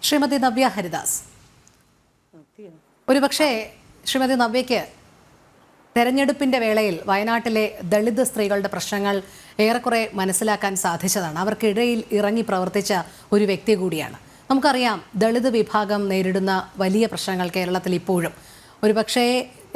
ശ്രീമതി നവ്യ ഹരിദാസ്, ഒരുപക്ഷെ ശ്രീമതി നവ്യയ്ക്ക് തെരഞ്ഞെടുപ്പിന്റെ വേളയിൽ വയനാട്ടിലെ ദളിത് സ്ത്രീകളുടെ പ്രശ്നങ്ങൾ ഏറെക്കുറെ മനസ്സിലാക്കാൻ സാധിച്ചതാണ്. അവർക്കിടയിൽ ഇറങ്ങി പ്രവർത്തിച്ച ഒരു വ്യക്തി കൂടിയാണ്. നമുക്കറിയാം, ദളിത് വിഭാഗം നേരിടുന്ന വലിയ പ്രശ്നങ്ങൾ കേരളത്തിൽ ഇപ്പോഴും ഒരുപക്ഷെ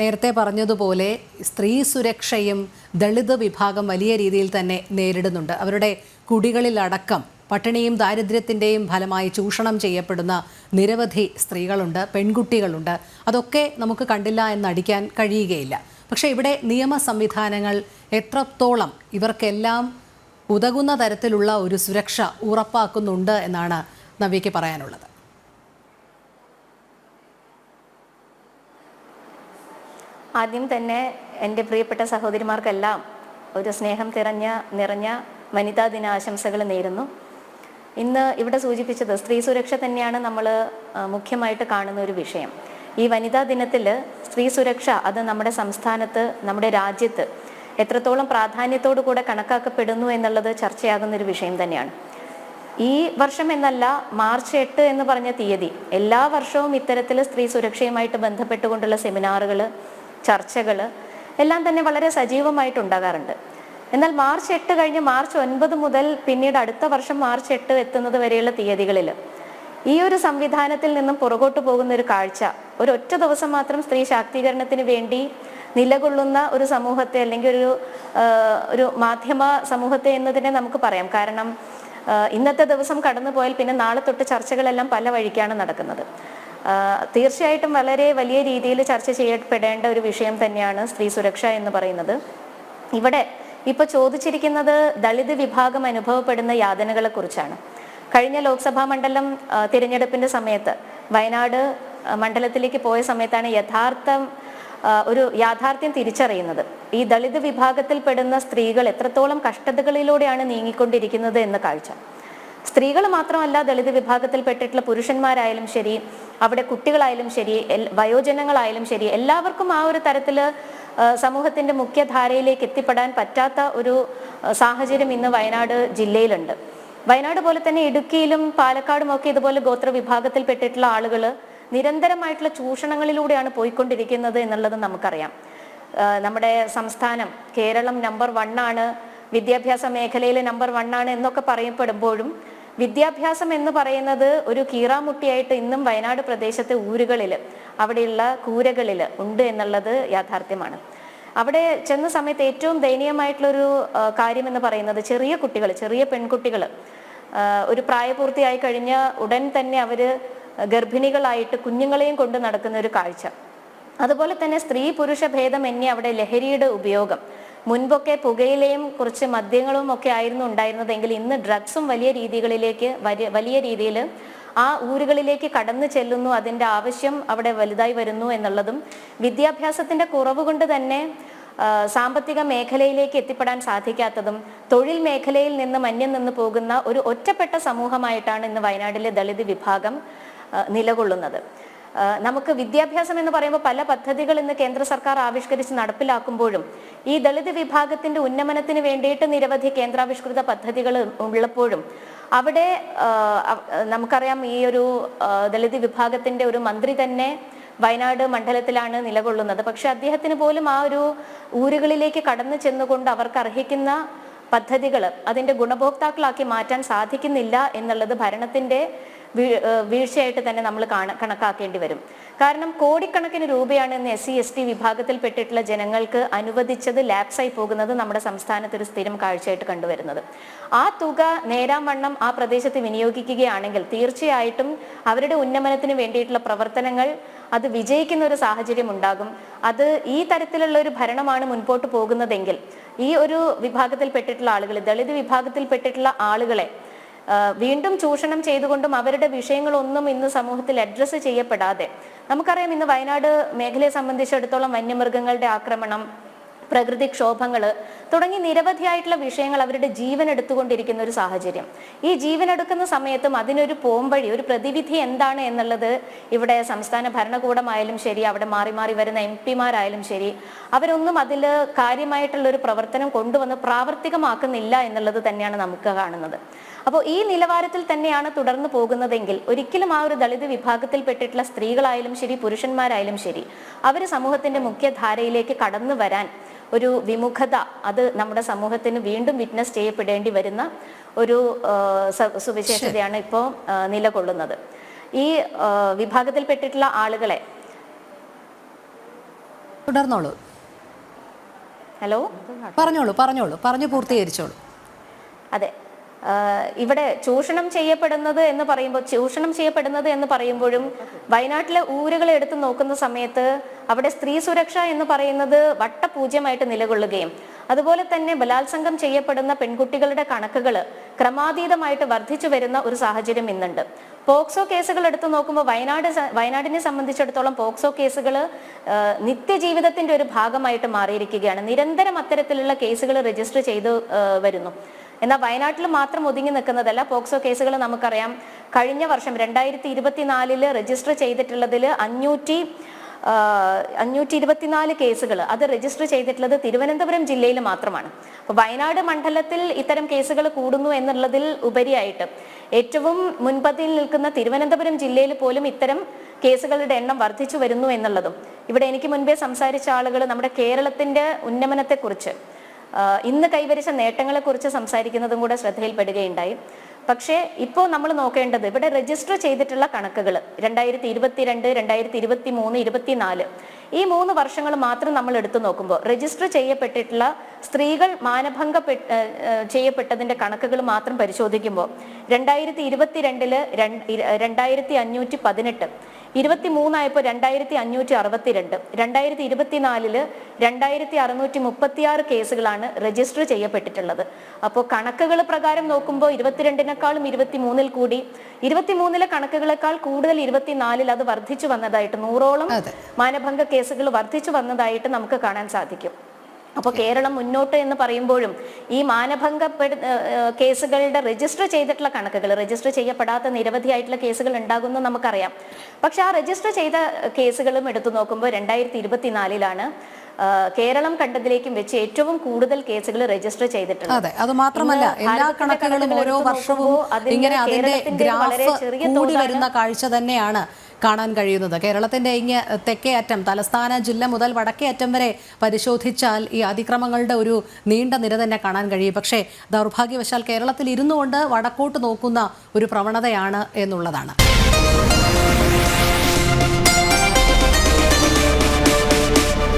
നേരത്തെ പറഞ്ഞതുപോലെ സ്ത്രീ സുരക്ഷയും ദളിത് വിഭാഗം വലിയ രീതിയിൽ തന്നെ നേരിടുന്നുണ്ട്. അവരുടെ കുടികളിലടക്കം പട്ടിണിയും ദാരിദ്ര്യത്തിൻ്റെയും ഫലമായി ചൂഷണം ചെയ്യപ്പെടുന്ന നിരവധി സ്ത്രീകളുണ്ട്, പെൺകുട്ടികളുണ്ട്. അതൊക്കെ നമുക്ക് കണ്ടില്ല എന്നടിക്കാൻ കഴിയുകയില്ല. പക്ഷേ ഇവിടെ നിയമ സംവിധാനങ്ങൾ എത്രത്തോളം ഇവർക്കെല്ലാം ഉതകുന്ന തരത്തിലുള്ള ഒരു സുരക്ഷ ഉറപ്പാക്കുന്നുണ്ട് എന്നാണ് നവ്യയ്ക്ക് പറയാനുള്ളത്. ആദ്യം തന്നെ എൻ്റെ പ്രിയപ്പെട്ട സഹോദരിമാർക്കെല്ലാം ഒരു സ്നേഹം നിറഞ്ഞ വനിതാ ദിനാശംസകൾ നേരുന്നു. ഇന്ന് ഇവിടെ സൂചിപ്പിച്ചത് സ്ത്രീ സുരക്ഷ തന്നെയാണ് നമ്മൾ മുഖ്യമായിട്ട് കാണുന്ന ഒരു വിഷയം. ഈ വനിതാ ദിനത്തിൽ സ്ത്രീ സുരക്ഷ അത് നമ്മുടെ സംസ്ഥാനത്ത്, നമ്മുടെ രാജ്യത്ത് എത്രത്തോളം പ്രാധാന്യത്തോടു കൂടെ കണക്കാക്കപ്പെടുന്നു എന്നുള്ളത് ചർച്ചയാകുന്ന ഒരു വിഷയം തന്നെയാണ്. ഈ വർഷം എന്നല്ല, മാർച്ച് 8 എന്ന് പറഞ്ഞ തീയതി എല്ലാ വർഷവും ഇത്തരത്തിൽ സ്ത്രീ സുരക്ഷയുമായിട്ട് ബന്ധപ്പെട്ടുകൊണ്ടുള്ള സെമിനാറുകൾ, ചർച്ചകൾ എല്ലാം തന്നെ വളരെ സജീവമായിട്ടുണ്ടാകാറുണ്ട്. എന്നാൽ മാർച്ച് 8 കഴിഞ്ഞ് മാർച്ച് 9 മുതൽ പിന്നീട് അടുത്ത വർഷം മാർച്ച് 8 എത്തുന്നത് വരെയുള്ള തീയതികളിൽ ഈ ഒരു സംവിധാനത്തിൽ നിന്നും പുറകോട്ട് പോകുന്ന ഒരു കാഴ്ച, ഒരൊറ്റ ദിവസം മാത്രം സ്ത്രീ ശാക്തീകരണത്തിന് വേണ്ടി നിലകൊള്ളുന്ന ഒരു സമൂഹത്തെ അല്ലെങ്കിൽ ഒരു മാധ്യമ സമൂഹത്തെ എന്നതിനെ നമുക്ക് പറയാം. കാരണം ഇന്നത്തെ ദിവസം കടന്നു പോയാൽ പിന്നെ നാളെ തൊട്ട് ചർച്ചകളെല്ലാം പല വഴിക്കാണ് നടക്കുന്നത്. തീർച്ചയായിട്ടും വളരെ വലിയ രീതിയിൽ ചർച്ച ചെയ്യപ്പെടേണ്ട ഒരു വിഷയം തന്നെയാണ് സ്ത്രീ സുരക്ഷ എന്ന് പറയുന്നത്. ഇവിടെ ഇപ്പോൾ ചോദിച്ചിരിക്കുന്നത് ദളിത് വിഭാഗം അനുഭവപ്പെടുന്ന യാതനകളെ കുറിച്ചാണ്. കഴിഞ്ഞ ലോക്സഭാ മണ്ഡലം തിരഞ്ഞെടുപ്പിന്റെ സമയത്ത് വയനാട് മണ്ഡലത്തിലേക്ക് പോയ സമയത്താണ് ഒരു യാഥാർത്ഥ്യം തിരിച്ചറിയുന്നത്. ഈ ദളിത് വിഭാഗത്തിൽപ്പെടുന്ന സ്ത്രീകൾ എത്രത്തോളം കഷ്ടതകളിലൂടെയാണ് നീങ്ങിക്കൊണ്ടിരിക്കുന്നത് എന്ന കാഴ്ച. സ്ത്രീകൾ മാത്രമല്ല, ദളിത് വിഭാഗത്തിൽപ്പെട്ടിട്ടുള്ള പുരുഷന്മാരായാലും ശരി, അവിടെ കുട്ടികളായാലും ശരി, വയോജനങ്ങളായാലും ശരി, എല്ലാവർക്കും ആ ഒരു തരത്തിൽ സമൂഹത്തിന്റെ മുഖ്യധാരയിലേക്ക് എത്തിപ്പെടാൻ പറ്റാത്ത ഒരു സാഹചര്യം ഇന്ന് വയനാട് ജില്ലയിലുണ്ട്. വയനാട് പോലെ തന്നെ ഇടുക്കിയിലും പാലക്കാടും ഒക്കെ ഇതുപോലെ ഗോത്ര വിഭാഗത്തിൽപ്പെട്ടിട്ടുള്ള ആളുകൾ നിരന്തരമായിട്ടുള്ള ചൂഷണങ്ങളിലൂടെയാണ് പോയിക്കൊണ്ടിരിക്കുന്നത് എന്നുള്ളത് നമുക്കറിയാം. നമ്മുടെ സംസ്ഥാനം, കേരളം നമ്പർ 1 ആണ്, വിദ്യാഭ്യാസ മേഖലയിൽ നമ്പർ 1 ആണ് എന്നൊക്കെ പറയപ്പെടുമ്പോഴും വിദ്യാഭ്യാസം എന്ന് പറയുന്നത് ഒരു കീറാമുട്ടിയായിട്ട് ഇന്നും വയനാട് പ്രദേശത്തെ ഊരുകളിൽ, അവിടെയുള്ള കൂരകളിൽ ഉണ്ട് എന്നുള്ളത് യാഥാർത്ഥ്യമാണ്. അവിടെ ചെന്ന സമയത്ത് ഏറ്റവും ദയനീയമായിട്ടുള്ളൊരു കാര്യം എന്ന് പറയുന്നത് ചെറിയ കുട്ടികൾ, ചെറിയ പെൺകുട്ടികൾ ഒരു പ്രായപൂർത്തിയായി കഴിഞ്ഞ ഉടൻ തന്നെ അവർ ഗർഭിണികളായിട്ട് കുഞ്ഞുങ്ങളെയും കൊണ്ട് നടക്കുന്ന ഒരു കാഴ്ച. അതുപോലെ തന്നെ സ്ത്രീ പുരുഷ ഭേദമന്യേ അവിടെ ലഹരിയുടെ ഉപയോഗം. മുൻപൊക്കെ പുകയിലയും കുറച്ച് മദ്യങ്ങളും ഒക്കെ ആയിരുന്നു ഉണ്ടായിരുന്നതെങ്കിൽ ഇന്ന് ഡ്രഗ്സും വലിയ രീതിയിൽ ആ ഊരുകളിലേക്ക് കടന്നു ചെല്ലുന്നു. അതിൻ്റെ ആവശ്യം അവിടെ വലുതായി വരുന്നു എന്നുള്ളതും, വിദ്യാഭ്യാസത്തിന്റെ കുറവ് കൊണ്ട് തന്നെ സാമ്പത്തിക മേഖലയിലേക്ക് എത്തിപ്പെടാൻ സാധിക്കാത്തതും, തൊഴിൽ മേഖലയിൽ നിന്ന് മന്യം നിന്ന് പോകുന്ന ഒരു ഒറ്റപ്പെട്ട സമൂഹമായിട്ടാണ് ഇന്ന് വയനാട്ടിലെ ദളിത് വിഭാഗം നിലകൊള്ളുന്നത്. നമുക്ക് വിദ്യാഭ്യാസം എന്ന് പറയുമ്പോൾ പല പദ്ധതികൾ ഇന്ന് കേന്ദ്ര സർക്കാർ ആവിഷ്കരിച്ച് നടപ്പിലാക്കുമ്പോഴും ഈ ദളിത് വിഭാഗത്തിന്റെ ഉന്നമനത്തിന് വേണ്ടിയിട്ട് നിരവധി കേന്ദ്രാവിഷ്കൃത പദ്ധതികൾ ഉള്ളപ്പോഴും അവിടെ നമുക്കറിയാം, ഈ ഒരു ദളിത് വിഭാഗത്തിന്റെ ഒരു മന്ത്രി തന്നെ വയനാട് മണ്ഡലത്തിലാണ് നിലകൊള്ളുന്നത്. പക്ഷെ അദ്ദേഹത്തിന് പോലും ആ ഒരു ഊരുകളിലേക്ക് കടന്നു ചെന്നുകൊണ്ട് അവർക്ക് അർഹിക്കുന്ന പദ്ധതികൾ അതിന്റെ ഗുണഭോക്താക്കളാക്കി മാറ്റാൻ സാധിക്കുന്നില്ല എന്നുള്ളത് ഭരണത്തിന്റെ വീഴ്ചയായിട്ട് തന്നെ നമ്മൾ കണക്കാക്കേണ്ടി വരും. കാരണം കോടിക്കണക്കിന് രൂപയാണ് ഇന്ന് SC/ST വിഭാഗത്തിൽപ്പെട്ടിട്ടുള്ള ജനങ്ങൾക്ക് അനുവദിച്ചത് ലാപ്സായി പോകുന്നത് നമ്മുടെ സംസ്ഥാനത്ത് ഒരു സ്ഥിരം കാഴ്ചയായിട്ട് കണ്ടുവരുന്നത്. ആ തുക നേരാംവണ്ണം ആ പ്രദേശത്ത് വിനിയോഗിക്കുകയാണെങ്കിൽ തീർച്ചയായിട്ടും അവരുടെ ഉന്നമനത്തിന് വേണ്ടിയിട്ടുള്ള പ്രവർത്തനങ്ങൾ അത് വിജയിക്കുന്ന ഒരു സാഹചര്യം ഉണ്ടാകും. അത് ഈ തരത്തിലുള്ള ഒരു ഭരണമാണ് മുൻപോട്ട് പോകുന്നതെങ്കിൽ ഈ ഒരു വിഭാഗത്തിൽപ്പെട്ടിട്ടുള്ള ആളുകൾ, ദളിത് വിഭാഗത്തിൽപ്പെട്ടിട്ടുള്ള ആളുകളെ വീണ്ടും ചൂഷണം ചെയ്തുകൊണ്ടും അവരുടെ വിഷയങ്ങളൊന്നും ഇന്ന് സമൂഹത്തിൽ അഡ്രസ്സ് ചെയ്യപ്പെടാതെ, നമുക്കറിയാം ഇന്ന് വയനാട് മേഖലയെ സംബന്ധിച്ചിടത്തോളം വന്യമൃഗങ്ങളുടെ ആക്രമണം, പ്രകൃതിക്ഷോഭങ്ങൾ തുടങ്ങി നിരവധിയായിട്ടുള്ള വിഷയങ്ങൾ അവരുടെ ജീവൻ എടുത്തുകൊണ്ടിരിക്കുന്ന ഒരു സാഹചര്യം. ഈ ജീവൻ എടുക്കുന്ന സമയത്തും അതിനൊരു പോംവഴി, ഒരു പ്രതിവിധി എന്താണ് എന്നുള്ളത് ഇവിടെ സംസ്ഥാന ഭരണകൂടമായാലും ശരി, അവിടെ മാറി മാറി വരുന്ന MP-മാരായാലും ശരി, അവരൊന്നും അതിൽ കാര്യമായിട്ടുള്ളൊരു പ്രവർത്തനം കൊണ്ടുവന്ന് പ്രാവർത്തികമാക്കുന്നില്ല എന്നുള്ളത് തന്നെയാണ് നമുക്ക് കാണുന്നത്. അപ്പോൾ ഈ നിലവാരത്തിൽ തന്നെയാണ് തുടർന്ന് പോകുന്നതെങ്കിൽ ഒരിക്കലും ആ ഒരു ദളിത് വിഭാഗത്തിൽപ്പെട്ടിട്ടുള്ള സ്ത്രീകളായാലും ശരി, പുരുഷന്മാരായാലും ശരി, അവർ സമൂഹത്തിന്റെ മുഖ്യധാരയിലേക്ക് കടന്നു വരാൻ ഒരു വിമുഖത അത് നമ്മുടെ സമൂഹത്തിന് വീണ്ടും വിറ്റ്നസ് ചെയ്യപ്പെടേണ്ടി വരുന്ന ഒരു സുവിശേഷതയാണ് ഇപ്പോൾ നിലകൊള്ളുന്നത്. ഈ വിഭാഗത്തിൽപ്പെട്ടിട്ടുള്ള ആളുകളെ തുടർന്നോളൂ. ഹലോ, പറഞ്ഞു പൂർത്തീകരിച്ചോളൂ. അതെ, ഇവിടെ ചൂഷണം ചെയ്യപ്പെടുന്നത് എന്ന് പറയുമ്പോഴും വയനാട്ടിലെ ഊരുകളെ എടുത്ത് നോക്കുന്ന സമയത്ത് അവിടെ സ്ത്രീ സുരക്ഷ എന്ന് പറയുന്നത് വട്ടപൂജ്യമായിട്ട് നിലകൊള്ളുകയും അതുപോലെ തന്നെ ബലാത്സംഗം ചെയ്യപ്പെടുന്ന പെൺകുട്ടികളുടെ കണക്കുകൾ ക്രമാതീതമായിട്ട് വർദ്ധിച്ചു വരുന്ന ഒരു സാഹചര്യം ഇന്നുണ്ട്. പോക്സോ കേസുകൾ എടുത്തു നോക്കുമ്പോൾ വയനാടിനെ സംബന്ധിച്ചിടത്തോളം പോക്സോ കേസുകൾ നിത്യജീവിതത്തിന്റെ ഒരു ഭാഗമായിട്ട് മാറിയിരിക്കുകയാണ്. നിരന്തരം അത്തരത്തിലുള്ള കേസുകൾ രജിസ്റ്റർ ചെയ്തു വരുന്നു. എന്നാൽ വയനാട്ടിൽ മാത്രം ഒതുങ്ങി നിൽക്കുന്നതല്ല. പോക്സോ കേസുകൾ നമുക്കറിയാം, കഴിഞ്ഞ വർഷം 2024 രജിസ്റ്റർ ചെയ്തിട്ടുള്ളതിൽ 524 കേസുകൾ അത് രജിസ്റ്റർ ചെയ്തിട്ടുള്ളത് തിരുവനന്തപുരം ജില്ലയിൽ മാത്രമാണ്. അപ്പോൾ വയനാട് മണ്ഡലത്തിൽ ഇത്തരം കേസുകൾ കൂടുന്നു എന്നുള്ളതിൽ ഉപരിയായിട്ട് ഏറ്റവും മുൻപന്തിയിൽ നിൽക്കുന്ന തിരുവനന്തപുരം ജില്ലയിൽ പോലും ഇത്തരം കേസുകളുടെ എണ്ണം വർദ്ധിച്ചു വരുന്നു എന്നുള്ളതും ഇവിടെ എനിക്ക് മുൻപേ സംസാരിച്ച ആളുകൾ നമ്മുടെ കേരളത്തിന്റെ ഉന്നമനത്തെക്കുറിച്ച് ഇന്ന് കൈവരിച്ച നേട്ടങ്ങളെക്കുറിച്ച് സംസാരിക്കുന്നതും കൂടെ ശ്രദ്ധയിൽപ്പെടുകയുണ്ടായി. പക്ഷേ ഇപ്പോൾ നമ്മൾ നോക്കേണ്ടത് ഇവിടെ രജിസ്റ്റർ ചെയ്തിട്ടുള്ള കണക്കുകൾ 2022, 2023, 24 ഈ 3 വർഷങ്ങൾ മാത്രം നമ്മൾ എടുത്തു നോക്കുമ്പോൾ രജിസ്റ്റർ ചെയ്യപ്പെട്ടിട്ടുള്ള സ്ത്രീകൾ ചെയ്യപ്പെട്ടതിന്റെ കണക്കുകൾ മാത്രം പരിശോധിക്കുമ്പോൾ 2022 2518, 23 ആയപ്പോൾ 2562, 2024 2636 കേസുകളാണ് രജിസ്റ്റർ ചെയ്യപ്പെട്ടിട്ടുള്ളത്. അപ്പോൾ കണക്കുകൾ പ്രകാരം നോക്കുമ്പോൾ 22-നേക്കാളും 23-ൽ കൂടി 23-ലെ കണക്കുകളെക്കാൾ കൂടുതൽ 24-ൽ അത് വർദ്ധിച്ചു വന്നതായിട്ട് 100ഓളം മാനഭംഗ കേസുകൾ വർദ്ധിച്ചു വന്നതായിട്ട് നമുക്ക് കാണാൻ സാധിക്കും. അപ്പോൾ കേരളം മുന്നോട്ട് എന്ന് പറയുമ്പോഴും ഈ മാനഭംഗ കേസുകളുടെ രജിസ്റ്റർ ചെയ്തിട്ടുള്ള കണക്കുകൾ, രജിസ്റ്റർ ചെയ്യപ്പെടാത്ത നിരവധിയായിട്ടുള്ള കേസുകൾ ഉണ്ടാകുമെന്ന് നമുക്കറിയാം. പക്ഷെ ആ രജിസ്റ്റർ ചെയ്ത കേസുകളും എടുത്തു നോക്കുമ്പോൾ 2024-ലാണ് കേരളം കണ്ടതിലേക്കും വെച്ച് ഏറ്റവും കൂടുതൽ കേസുകൾ രജിസ്റ്റർ ചെയ്തിട്ടുണ്ട്. അതെ, അത് മാത്രമല്ല എല്ലാ കണക്കുകളും ഓരോ വർഷവും ഇങ്ങനെ അതിന്റെ ഗ്രാഫ് കൂടി വരുന്ന കാഴ്ച തന്നെയാണ് കാണാൻ കഴിയുന്നത്. കേരളത്തിന്റെ ഇങ്ങ് തെക്കേ അറ്റം തലസ്ഥാന ജില്ല മുതൽ വടക്കേ അറ്റം വരെ പരിശോധിച്ചാൽ ഈ അതിക്രമങ്ങളുടെ ഒരു നീണ്ട നിര തന്നെ കാണാൻ കഴിയും. പക്ഷേ ദൗർഭാഗ്യവശാൽ കേരളത്തിൽ ഇരുന്നുകൊണ്ട് വടക്കോട്ട് നോക്കുന്ന ഒരു പ്രവണതയാണ് എന്നുള്ളതാണ്.